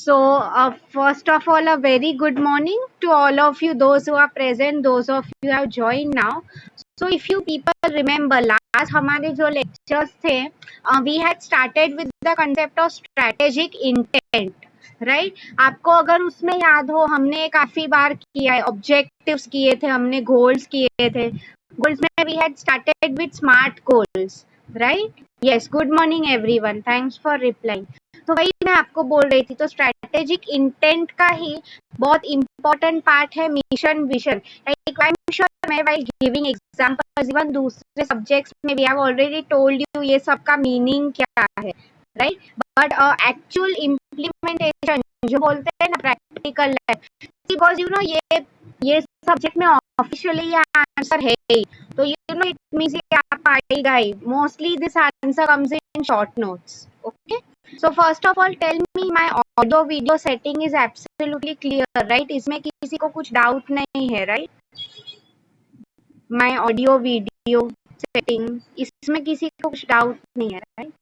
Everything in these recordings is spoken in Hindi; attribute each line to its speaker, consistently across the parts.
Speaker 1: First of all, a very good morning to all of you, those who are present, those of you who have joined now. So, if you people remember, last हमारे जो lectures थे, we had started with the concept of strategic intent, right? आपको अगर उसमें याद हो, हमने काफी बार किया है, objectives किए थे, हमने goals किए थे. Goals में we had started with SMART goals, right? Yes. Good morning, everyone. Thanks for replying. तो वही मैं आपको बोल रही थी, तो स्ट्रैटेजिक इंटेंट का ही बहुत इंपॉर्टेंट पार्ट है mission vision. Like I am sure मैं व्हाइल गिविंग एग्जांपल्स इवन दूसरे सब्जेक्ट्स में भी I have already told you ये सब का मीनिंग क्या है, राइट? बट एक्चुअल इम्प्लीमेंटेशन जो बोलते हैं ना, प्रैक्टिकल है, बिकॉज यू नो ये सब्जेक्ट में ऑफिशियली ये आंसर है ही, तो यू नो इट मींस ये आप आएगा ही. Mostly this answer comes in short notes. Okay, so first of all tell me my audio video setting is absolutely clear, right? इसमें किसी को कुछ डाउट नहीं है, right? my audio video setting इसमें किसी को कुछ डाउट नहीं है, right?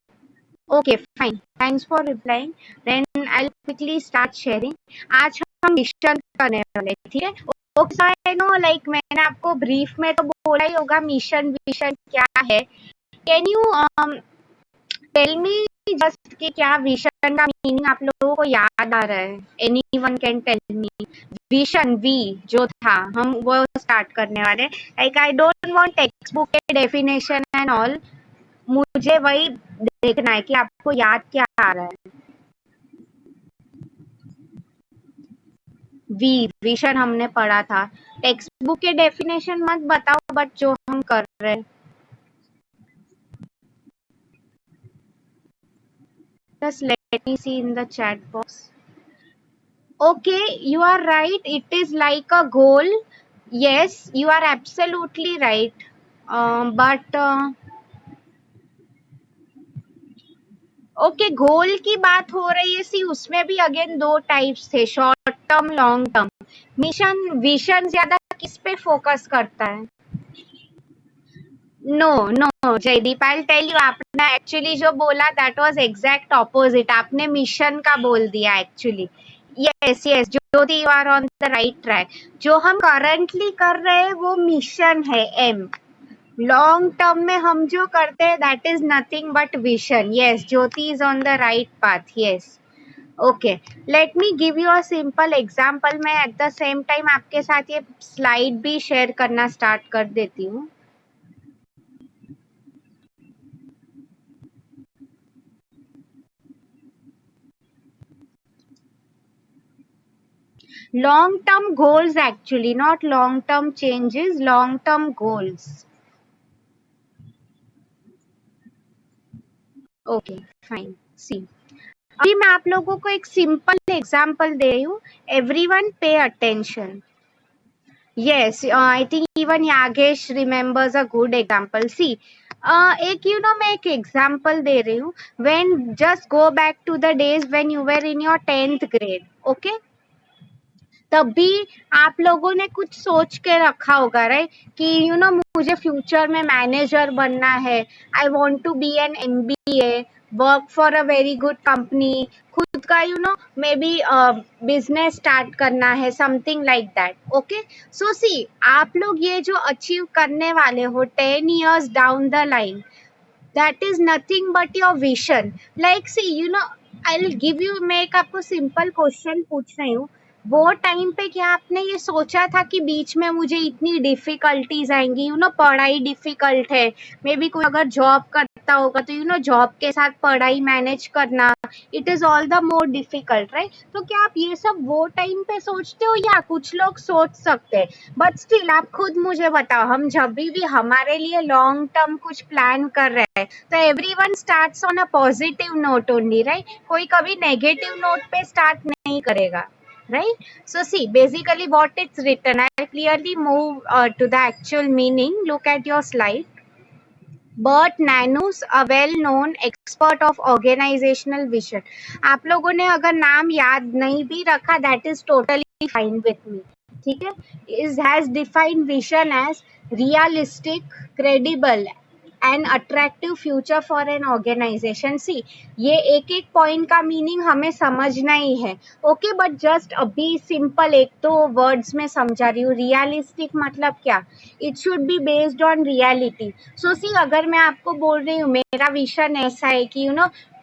Speaker 1: okay fine, thanks for replying. then I'll quickly start sharing. आज हम मिशन करने वाले, ठीक है? Okay, so I know like मैंने आपको ब्रीफ में तो बोला ही होगा मिशन विजन क्या है. can you tell me just कि क्या विजन का मीनिंग आप लोगों को याद आ रहा है? Anyone can tell me. Vision we जो था, हम वो स्टार्ट करने वाले. Like I don't want text book के डेफिनेशन एंड ऑल, मुझे वही देखना है कि आपको याद क्या आ रहा है. वी विजन हमने पढ़ा था, टेक्स्ट बुक के डेफिनेशन मत बताओ, बट जो हम कर रहे हैं. Just let me see in the chat box. Okay, you are right. It is like a goal. Yes, you are absolutely right. But okay, गोल की बात हो रही है. सी उसमें भी अगेन दो टाइप्स थे, short term long term. Mission vision ज्यादा किस पे फोकस करता है? No Jaydeep, I tell you, आपने एक्चुअली जो बोला दैट वाज एग्जैक्ट ऑपोजिट. आपने मिशन का बोल दिया actually. Yes Jyoti, you are on the right track. जो हम करंटली कर रहे हैं वो मिशन है, एम. लॉन्ग टर्म में हम जो करते हैं that is nothing but vision. Yes, Jyoti is on the right path. Yes, okay, let me give you a simple example. मैं एट द सेम टाइम आपके साथ ये स्लाइड भी शेयर करना स्टार्ट कर देती हूँ. long term goals, actually not long term changes, long term goals. okay fine, see, अभी मैं आप लोगों को एक सिंपल एग्जांपल दे रही हूँ. Everyone pay attention. yes, I think even Yagesh remembers a good example. see, एक मैं एक एग्जांपल दे रही हूँ. when just go back to the days when you were in your 10th grade. okay, तभी आप लोगों ने कुछ सोच के रखा होगा, राइट? कि मुझे फ्यूचर में मैनेजर बनना है. I want to be an MBA, work for a very good company, खुद का मे बी बिजनेस स्टार्ट करना है, something like that. Okay, so see, आप लोग ये जो अचीव करने वाले हो 10 years down the line, that is nothing but your vision. like see, I'll give you, मैं एक आपको सिंपल क्वेश्चन पूछ रही हूँ. वो टाइम पे क्या आपने ये सोचा था कि बीच में मुझे इतनी डिफिकल्टीज आएंगी? पढ़ाई डिफिकल्ट है, मे बी कोई अगर जॉब करता होगा तो जॉब के साथ पढ़ाई मैनेज करना, it is all the more difficult, right? तो क्या आप ये सब वो टाइम पे सोचते हो, या कुछ लोग सोच सकते हैं? बट स्टिल आप खुद मुझे बताओ, हम जब भी हमारे लिए लॉन्ग टर्म कुछ प्लान कर रहे हैं तो everyone starts on a positive note only, right? कोई कभी नेगेटिव नोट पे स्टार्ट नहीं करेगा, right? So see, basically what it's written, I'll clearly move to the actual meaning. Look at your slide. Bert Nanus, a well-known expert of organizational vision. आप लोगों ने अगर नाम याद नहीं भी रखा, that is totally fine with me. ठीक है? Is has defined vision as realistic, credible, an attractive future for an organisation. See, ये एक एक पॉइंट का मीनिंग हमें समझना ही है, ओके, बट जस्ट अभी सिंपल एक दो वर्ड्स में समझा रही हूँ। रियलिस्टिक मतलब क्या? It should be based on reality. So see, अगर मैं आपको बोल रही हूँ मेरा विजन ऐसा है कि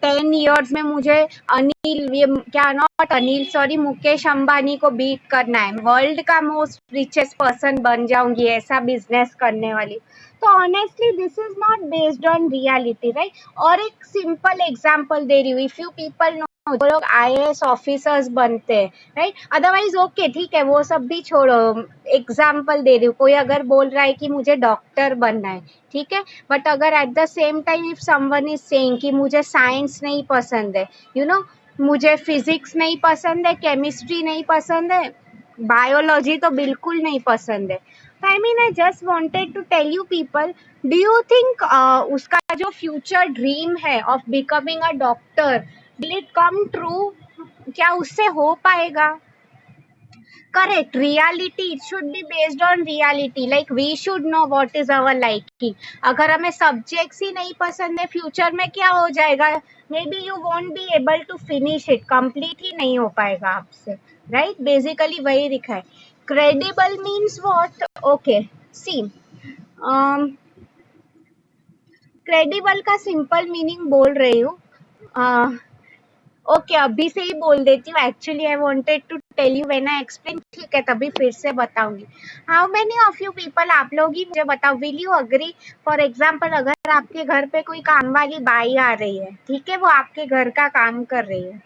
Speaker 1: 10 ईयर्स में मुझे अनिल, ये क्या, नॉट अनिल, सॉरी, मुकेश अंबानी को बीट करना है, वर्ल्ड का मोस्ट रिचेस्ट पर्सन बन जाऊंगी, ऐसा बिजनेस करने वाली, तो honestly this is not based on reality, right? और एक सिंपल एग्जांपल दे रही हूँ, इफ यू पीपल नो, वो लोग आईएएस ऑफिसर्स बनते हैं, राइट? अदरवाइज ओके, ठीक है, वो सब भी छोड़ो, एग्जांपल दे रही हूँ, कोई अगर बोल रहा है कि मुझे डॉक्टर बनना है, ठीक है, बट अगर eight the same time if someone is saying कि मुझे साइंस नहीं पसंद है, मुझे फिजिक्स नहीं पसंद है, केमिस्ट्री नहीं पसंद है, बायोलॉजी तो बिल्कुल नहीं पसंद है, तो I mean I just wanted to tell you people, do you think उसका जो फ्यूचर ड्रीम है of becoming a doctor, will it come true? क्या उससे हो पाएगा? Correct. Reality, it should be based on reality. Like we should know what is our liking. अगर हमें subjects ही नहीं पसंद है, फ्यूचर में क्या हो जाएगा? Maybe you won't be able to finish it, complete ही नहीं हो पाएगा आपसे, राइट? बेसिकली वही लिखा है। Credible means what? Okay, see, credible का सिंपल मीनिंग बोल रही हूँ। ओके, अभी से ही बोल देती हूँ, actually I wanted to tell you when I explain, ठीक है, तभी फिर से बताऊंगी। How many of you people, आप लोग ही मुझे बताओ, will you agree? For example, अगर आपके घर पे कोई काम वाली बाई आ रही है, ठीक है, वो आपके घर का काम कर रही है,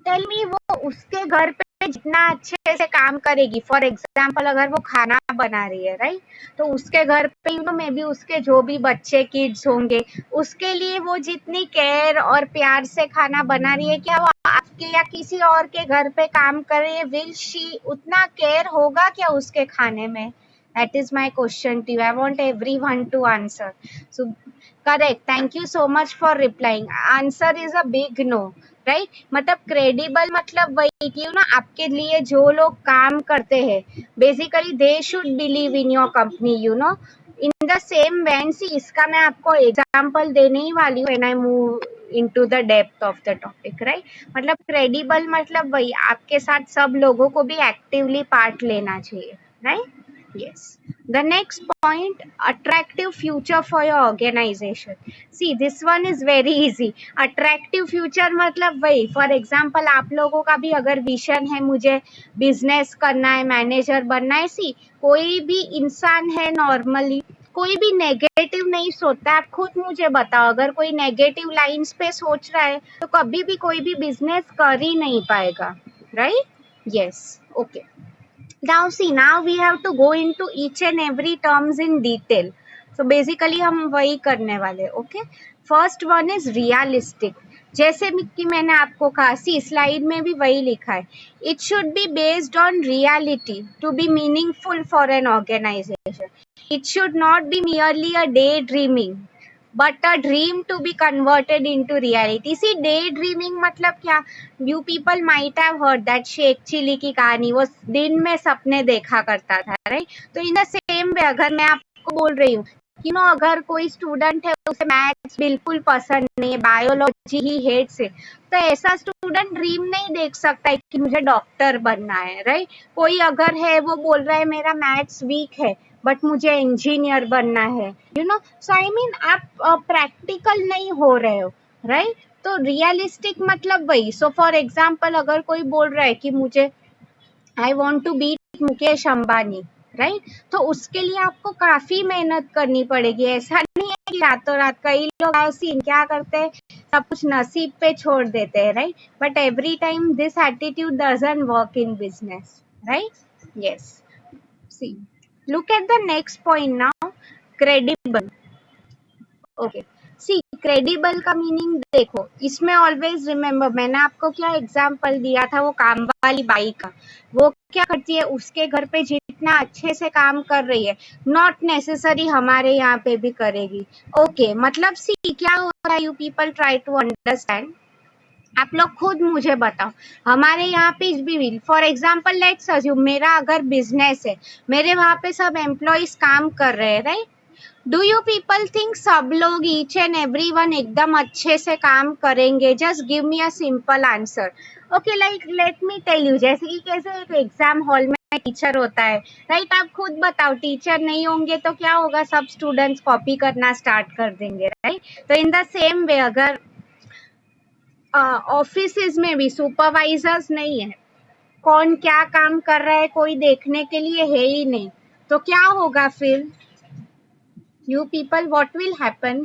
Speaker 1: टेल मी वो उसके घर पे जितना अच्छे से काम करेगी, फॉर एग्जाम्पल अगर वो खाना बना रही है, राइट, तो उसके घर पे मे बी उसके जो भी बच्चे किड्स होंगे, उसके लिए वो जितनी केयर और प्यार से खाना बना रही है, क्या वो आपके या किसी और के घर पे काम कर रही है, विल शी उतना केयर होगा क्या उसके खाने में? That is my question to you. I want everyone to answer. So, correct. Thank you so much for replying. Answer is a big no. Right? मतलब क्रेडिबल मतलब वही कि आपके लिए जो लोग काम करते हैं, basically they should believe in your company, in the same vein. See, इसका मैं आपको एग्जांपल देने ही वाली हूँ when I move into the depth of the topic, right? मतलब क्रेडिबल मतलब वही, आपके साथ सब लोगों को भी एक्टिवली पार्ट लेना चाहिए, right? Yes. The next point, attractive future for your organization. See, this one is very easy. Attractive future मतलब वही, फॉर एग्जाम्पल आप लोगों का भी अगर विजन है, मुझे बिजनेस करना है, मैनेजर बनना है, सी, कोई भी इंसान है नॉर्मली, कोई भी नेगेटिव नहीं सोचता। आप खुद मुझे बताओ, अगर कोई नेगेटिव लाइंस पे सोच रहा है तो कभी भी कोई भी बिजनेस कर ही नहीं पाएगा, right? Yes, okay. Now see, now we have to go into each and every terms in detail. So basically हम वही करने वाले, okay? First one is realistic. जैसे कि मैंने आपको कहा, सी, स्लाइड में भी वही लिखा है, it should be based on reality to be meaningful for an organization. It should not be merely a daydreaming, but a dream to be converted into reality. See, daydreaming मतलब क्या? You people might have heard that Sheikh Chilli की कहानी, वो दिन में सपने देखा करता था, राइट? तो इन द सेम वे अगर मैं आपको बोल रही हूँ कि अगर कोई स्टूडेंट है, उसे मैथ्स बिल्कुल पसंद नहीं है, बायोलॉजी ही हेट्स है, तो ऐसा स्टूडेंट ड्रीम नहीं देख सकता है कि मुझे डॉक्टर बनना है, राइट? कोई अगर है, वो बोल रहा है मेरा मैथ्स वीक है बट मुझे इंजीनियर बनना है, सो आई मीन आप प्रैक्टिकल नहीं हो रहे हो, राइट? तो रियलिस्टिक मतलब वही। सो फॉर एग्जाम्पल, अगर कोई बोल रहा है कि मुझे, I want to beat Mukesh Ambani, right? तो उसके लिए आपको काफी मेहनत करनी पड़ेगी। ऐसा नहीं है कि रातों रात, कई लोग ऐसी क्या करते हैं, सब कुछ नसीब पे छोड़ देते हैं, right? But every time this attitude doesn't work in business, right? Yes, see, look at the next point now, credible. Okay, see, credible का मीनिंग देखो, इसमें ऑलवेज रिमेम्बर, मैंने आपको क्या एग्जांपल दिया था वो काम वाली बाई का, वो क्या करती है, उसके घर पे जितना अच्छे से काम कर रही है, नॉट नेसेसरी हमारे यहाँ पे भी करेगी, ओके? मतलब सी, क्या हो रहा है, you people try to understand, आप लोग खुद मुझे बताओ, हमारे यहाँ पे भी, फॉर एग्जाम्पल लेट्स अज्यूम मेरा अगर बिजनेस है, मेरे वहाँ पे सब एम्प्लॉइज काम कर रहे हैं, right? Do you people think सब लोग ईच एंड एवरी वन एकदम अच्छे से काम करेंगे? Just give me a simple answer. Okay, like let me tell you, जैसे कि कैसे एक एग्जाम हॉल में टीचर होता है, राइट? आप खुद बताओ, टीचर नहीं होंगे तो क्या होगा? सब स्टूडेंट्स कॉपी करना स्टार्ट कर देंगे, राइट? तो इन द सेम वे अगर ऑफिस में भी सुपरवाइजर्स नहीं है, कौन क्या काम कर रहा है कोई देखने के लिए है ही नहीं, तो क्या होगा फिर? You people, what will happen?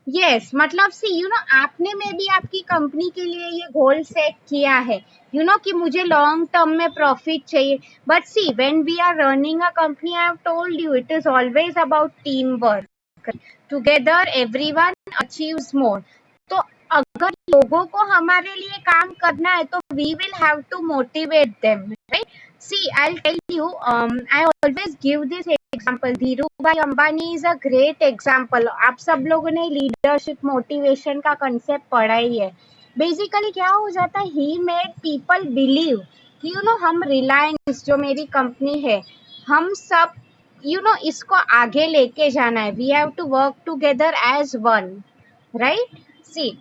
Speaker 1: Yes, मतलब सी यू नो, आपने में भी आपकी कंपनी के लिए ये गोल सेट किया है, यू नो, कि मुझे लॉन्ग टर्म में प्रॉफिट चाहिए. But see, when we are running a company, I have told you, it is always about team work. Together everyone achieves more. तो अगर लोगों को हमारे लिए काम करना है तो we will have to motivate them, right? See, I'll tell you, I always give this example. Dhirubhai Ambani is a great example. आप सब लोगों ने लीडरशिप मोटिवेशन का कंसेप्ट पढ़ा ही है. बेसिकली क्या हो जाता है, he made people believe कि यू नो हम रिलायंस जो मेरी कंपनी है, हम सब यू नो इसको आगे लेके जाना है. We have to work together as one, right? See,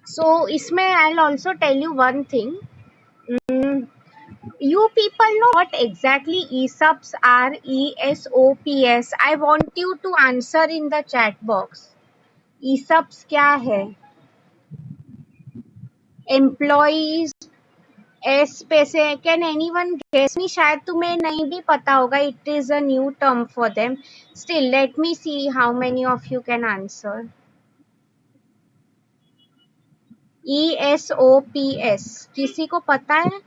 Speaker 1: so इसमें I will also tell you one thing. You people know what exactly ESOPs are? ESOPs. I want you to answer in the chat box. ESOPs क्या है? Employees S पे से. Can anyone guess me? शायद तुम्हें नहीं भी पता होगा. It is a new term for them. Still, let me see how many of you can answer. ESOPs. किसी को पता है?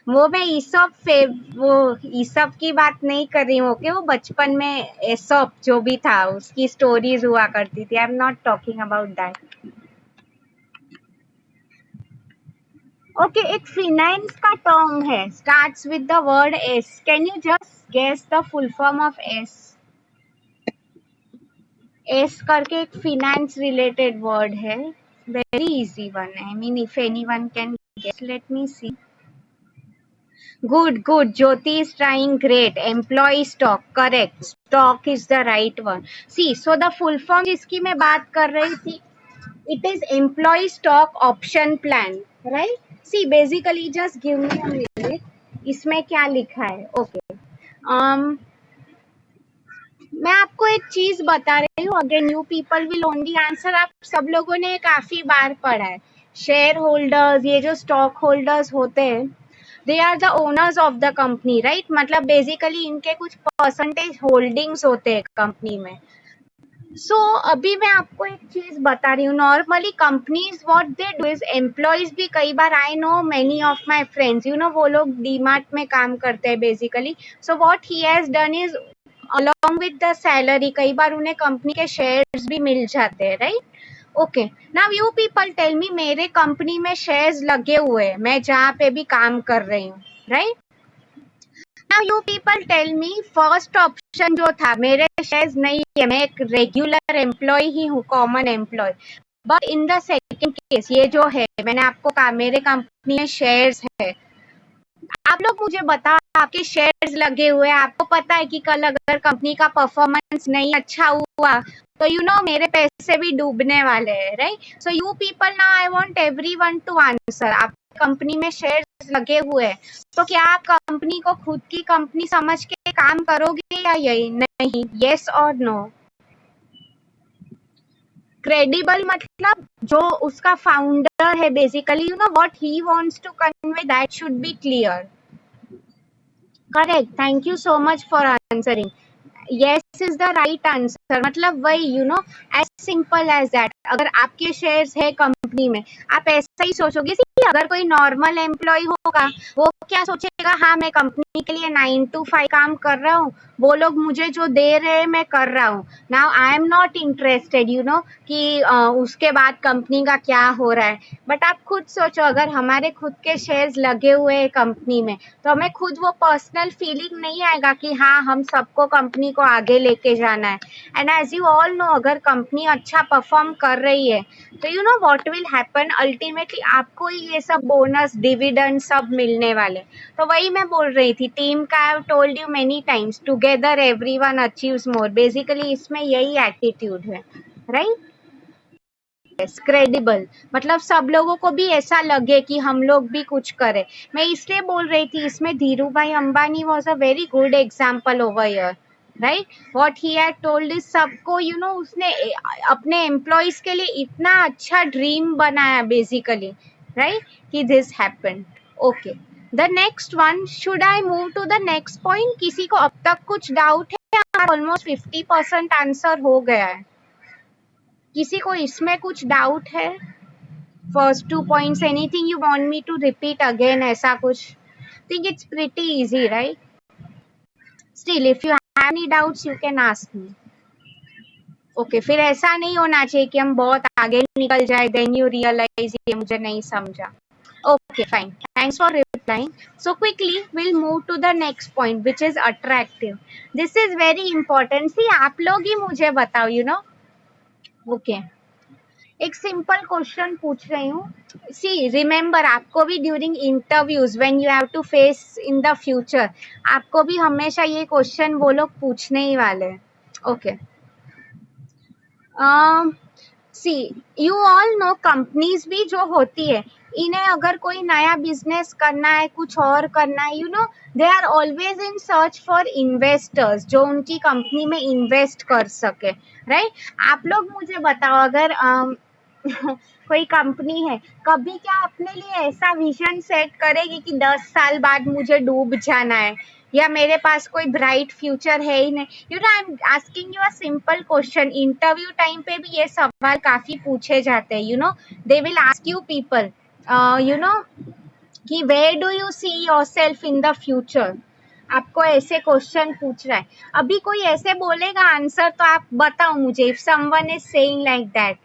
Speaker 1: वो मैं ईसप की बात नहीं कर रही हूँ. ओके, वो बचपन में एसॉप जो भी था उसकी स्टोरीज हुआ करती थी. I am not talking about that. Okay, एक फिनेंस का टर्म है, starts with the word S. Can you just guess the full form of S? S करके एक फिनेंस रिलेटेड वर्ड है. Very easy one. I mean if anyone can guess, let me see. Good, good. Jyoti is trying great. Employee stock, correct. Stock is the right one. See, so the full form जिसकी मैं बात कर रही थी, it is employee stock option plan, right? See, basically, just give me a minute. इसमें क्या लिखा है? Okay. मैं आपको एक चीज बता रही हूँ. Again you people will only answer. आप सब लोगों ने काफी बार पढ़ा है. शेयर होल्डर्स, ये जो स्टॉक होल्डर्स होते हैं, they are the owners of the company, right? मतलब बेसिकली इनके कुछ परसेंटेज होल्डिंग्स होते हैं कंपनी में. सो अभी मैं आपको एक चीज बता रही हूँ. Normally companies what they do is, employees भी कई बार, I know many of my friends, you know, वो लोग डीमार्ट में काम करते हैं basically. So what he has done is, along with the salary कई बार उन्हें कंपनी के शेयर्स भी मिल जाते हैं, right? Okay, now you people tell me, मेरे कंपनी में शेयर्स लगे हुए हैं, मैं जहाँ पे भी काम कर रही हूँ, right? Now you people tell me, first option जो था, मेरे शेयर्स नहीं है, मैं एक रेगुलर एम्प्लॉय ही हूँ, common employee. But in the second case, ये जो है, मैंने आपको कहा मेरे कंपनी में शेयर्स है. आप लोग मुझे बताओ, आपके शेयर्स लगे हुए हैं, आपको पता है कि कल अगर कंपनी का परफॉर्मेंस नहीं अच्छा हुआ तो यू नो मेरे पैसे भी डूबने वाले हैं, right? So you people, now I want everyone to answer. आप कंपनी में शेयर्स लगे हुए हैं, तो क्या आप कंपनी को खुद की कंपनी समझ के काम करोगे या यही नहीं? येस और नो? क्रेडिबल मतलब जो उसका फाउंडर है, basically you know what he wants to convey, that should be clear. Correct. Thank you so much for answering. yes is the right answer. मतलब वही, you know, as simple as that. अगर आपके शेयर्स है कंपनी में, आप ऐसा ही सोचोगे. कि अगर कोई नॉर्मल एम्प्लॉय होगा, वो क्या सोचेगा, हाँ मैं कंपनी के लिए 9 to 5 काम कर रहा हूँ, वो लोग मुझे जो दे रहे हैं मैं कर रहा हूँ. Now I am not interested, you know, कि उसके बाद कंपनी का क्या हो रहा है. बट आप खुद सोचो, अगर हमारे खुद के शेयर्स लगे हुए हैं कंपनी में, तो हमें खुद वो पर्सनल फीलिंग नहीं आएगा कि हाँ हम सबको कंपनी को आगे लेके जाना है. And as you all know, अगर कंपनी अच्छा परफॉर्म कर रही है तो you know what will happen, ultimately आपको ही ये सब बोनस, डिविडेंड सब मिलने वाले. तो वही मैं बोल रही थी टीम का। I told you many times, together everyone achieves more. Basically इसमें यही एटीट्यूड है, राइट। क्रेडिबल मतलब सब लोगों को भी ऐसा लगे कि हम लोग भी कुछ करें। मैं इसलिए बोल रही थी इसमें धीरू भाई Ambani was a very good example over here, right. What he had told is सबको उसने अपने एम्प्लॉयज के लिए इतना अच्छा ड्रीम बनाया बेसिकली, राइट, कि this happened. Okay, the next one, should I move to the next point? किसी को अब तक कुछ डाउट है? ऑलमोस्ट 50% आंसर हो गया है। किसी को इसमें कुछ डाउट है? First 2 points, anything you want me to repeat again, ऐसा कुछ? Think it's pretty easy, right? Still, if you have any doubts, you can ask me. Okay, फिर ऐसा नहीं होना चाहिए कि हम बहुत आगे निकल जाए, then you realize ये मुझे नहीं समझा. Okay, fine. Thanks for replying. So quickly, we'll move to the next point, which is attractive. This is very important. See, आप लोग ही मुझे बताओ, Okay. एक सिंपल क्वेश्चन पूछ रही हूँ। सी रिमेम्बर, आपको भी during interviews when you have to face in the future, आपको भी हमेशा ये क्वेश्चन वो लोग पूछने ही वाले हैं। Okay, see you all know, companies भी जो होती है, इन्हें अगर कोई नया बिजनेस करना है, कुछ और करना है, they are always in search for investors जो उनकी कंपनी में इन्वेस्ट कर सके, राइट। आप लोग मुझे बताओ, अगर कोई कंपनी है, कभी क्या अपने लिए ऐसा विजन सेट करेगी कि 10 साल बाद मुझे डूब जाना है, या मेरे पास कोई ब्राइट फ्यूचर है ही नहीं? I am asking you a simple question. Interview time पे भी ये सवाल काफी पूछे जाते हैं, they will ask you people, कि where do you see yourself in the future? आपको ऐसे क्वेश्चन पूछ रहा है। अभी कोई ऐसे बोलेगा आंसर, तो आप बताओ मुझे, if someone is saying like that,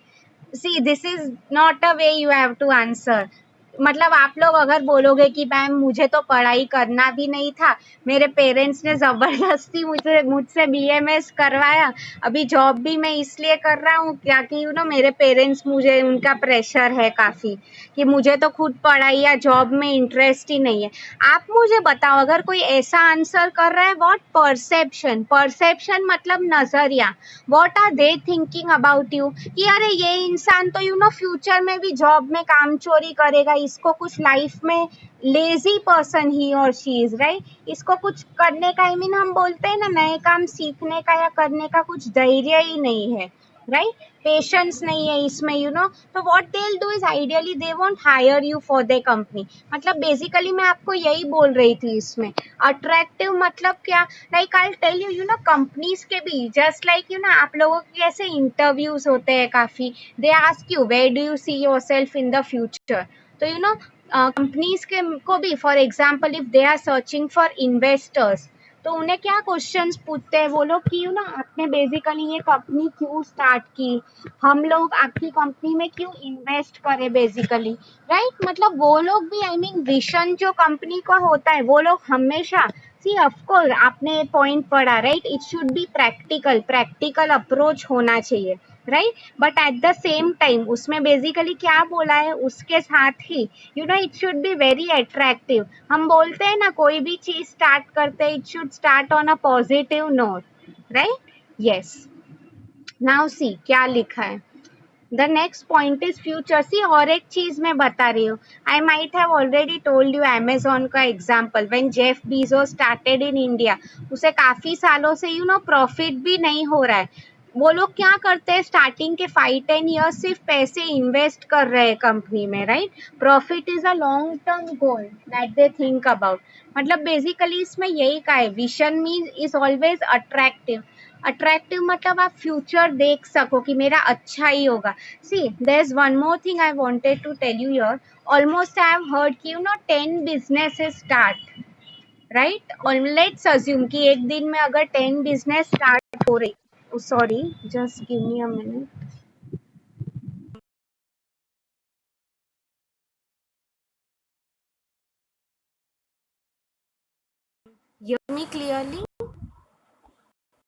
Speaker 1: see this is not a way you have to answer. मतलब आप लोग अगर बोलोगे कि मैम मुझे तो पढ़ाई करना भी नहीं था, मेरे पेरेंट्स ने जबरदस्ती मुझसे बीएमएस करवाया, अभी जॉब भी मैं इसलिए कर रहा हूँ क्या कि मेरे पेरेंट्स, मुझे उनका प्रेशर है काफी कि मुझे तो खुद पढ़ाई या जॉब में इंटरेस्ट ही नहीं है। आप मुझे बताओ, अगर कोई ऐसा आंसर कर रहा है, व्हाट परसेप्शन, परसेप्शन मतलब नजरिया, what are they thinking about you, कि अरे ये इंसान तो फ्यूचर में भी जॉब में काम चोरी करेगा, इसको कुछ लाइफ में लेजी पर्सन ही और शी इज, राइट, इसको कुछ करने का, आई मीन हम बोलते हैं ना, नए काम सीखने का या करने का कुछ धैर्य ही नहीं है, राइट, पेशेंस नहीं है इसमें, तो what they will do is ideally they won't hire you for the company. मतलब बेसिकली मैं आपको यही बोल रही थी इसमें। अट्रैक्टिव मतलब क्या? Like I tell you, companies के भी जस्ट लाइक आप लोगों के ऐसे इंटरव्यूज होते हैं काफी, they ask you where do you see yourself in the future, तो कंपनीज के को भी, for example if they are searching for investors, तो उन्हें क्या क्वेश्चंस पूछते हैं वो लोग कि आपने बेसिकली ये कंपनी क्यों स्टार्ट की, हम लोग आपकी कंपनी में क्यों इन्वेस्ट करें बेसिकली, राइट। मतलब वो लोग भी, आई मीन विजन जो कंपनी का होता है, वो लोग हमेशा, सी ऑफकोर्स आपने पॉइंट पढ़ा, right, it should be practical, practical approach होना चाहिए, right, but at the same time उसमें बेसिकली क्या बोला है, उसके साथ ही it should be very attractive. हम बोलते हैं ना, कोई भी चीज स्टार्ट करते हैं, it should start on a positive note, right. Yes, now see क्या लिखा है। The next point is future. See और एक चीज मैं बता रही हूँ, I might have already told you Amazon का example, when Jeff Bezos started in India, उसे काफी सालों से प्रॉफिट भी नहीं हो रहा है। वो लोग क्या करते हैं, स्टार्टिंग के 5-10 ईयर्स सिर्फ पैसे इन्वेस्ट कर रहे हैं कंपनी में, right. Profit is a long term goal that they think about. मतलब बेसिकली इसमें यही का है, vision means is always attractive. Attractive मतलब आप फ्यूचर देख सको कि मेरा अच्छा ही होगा। See there is one more thing I wanted to tell you here, almost I have heard कि 10 बिजनेसेस स्टार्ट, राइट, और लेट्स अज्यूम कि एक दिन में अगर 10 बिजनेस स्टार्ट हो रही, sorry just give me a minute, hear me clearly?